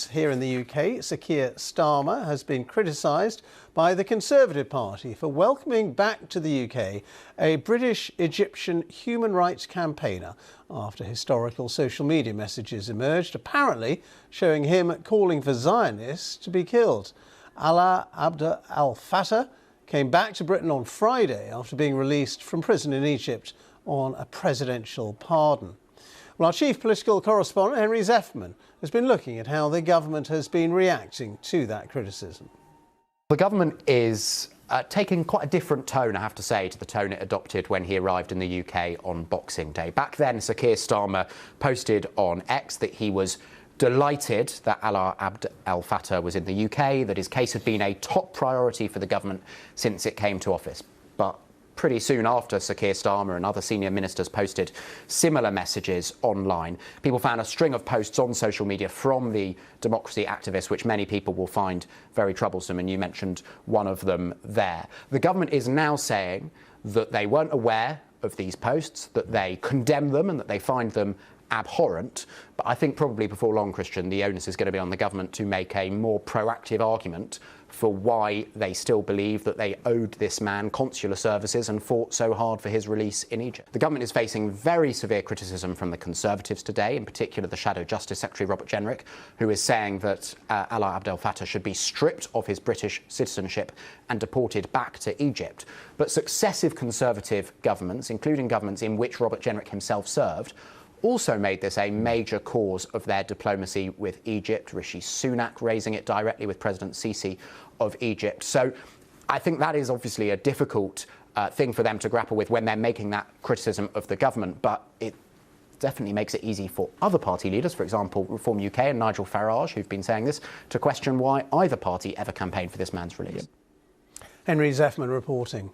news. Here in the UK, Keir Starmer has been criticised by the Conservative Party for welcoming back to the UK a British Egyptian human rights campaigner after historical social media messages emerged, apparently showing him calling for Zionists to be killed. Alaa Abd al-Fattah came back to Britain on Friday after being released from prison in Egypt on a presidential pardon. Well, our chief political correspondent, Henry Zeffman, has been looking at how the government has been reacting to that criticism. The government is taking quite a different tone, I have to say, to the tone it adopted when he arrived in the UK on Boxing Day. Back then, Sir Keir Starmer posted on X that he was delighted that Alaa Abd al-Fattah was in the UK, that his case had been a top priority for the government since it came to office. But pretty soon after Sir Keir Starmer and other senior ministers posted similar messages online, people found a string of posts on social media from the democracy activists, which many people will find very troublesome, and you mentioned one of them there. The government is now saying that they weren't aware of these posts, that they condemn them and that they find them abhorrent. But I think probably before long, Christian, the onus is going to be on the government to make a more proactive argument for why they still believe that they owed this man consular services and fought so hard for his release in Egypt. The government is facing very severe criticism from the Conservatives today, in particular the Shadow Justice Secretary Robert Jenrick, who is saying that Alaa Abd al-Fattah should be stripped of his British citizenship and deported back to Egypt. But successive Conservative governments, including governments in which Robert Jenrick himself served, also made this a major cause of their diplomacy with Egypt, Rishi Sunak raising it directly with President Sisi of Egypt. So I think that is obviously a difficult thing for them to grapple with when they're making that criticism of the government, but it definitely makes it easy for other party leaders, for example, Reform UK and Nigel Farage, who've been saying this, to question why either party ever campaigned for this man's release. Henry Zeffman reporting.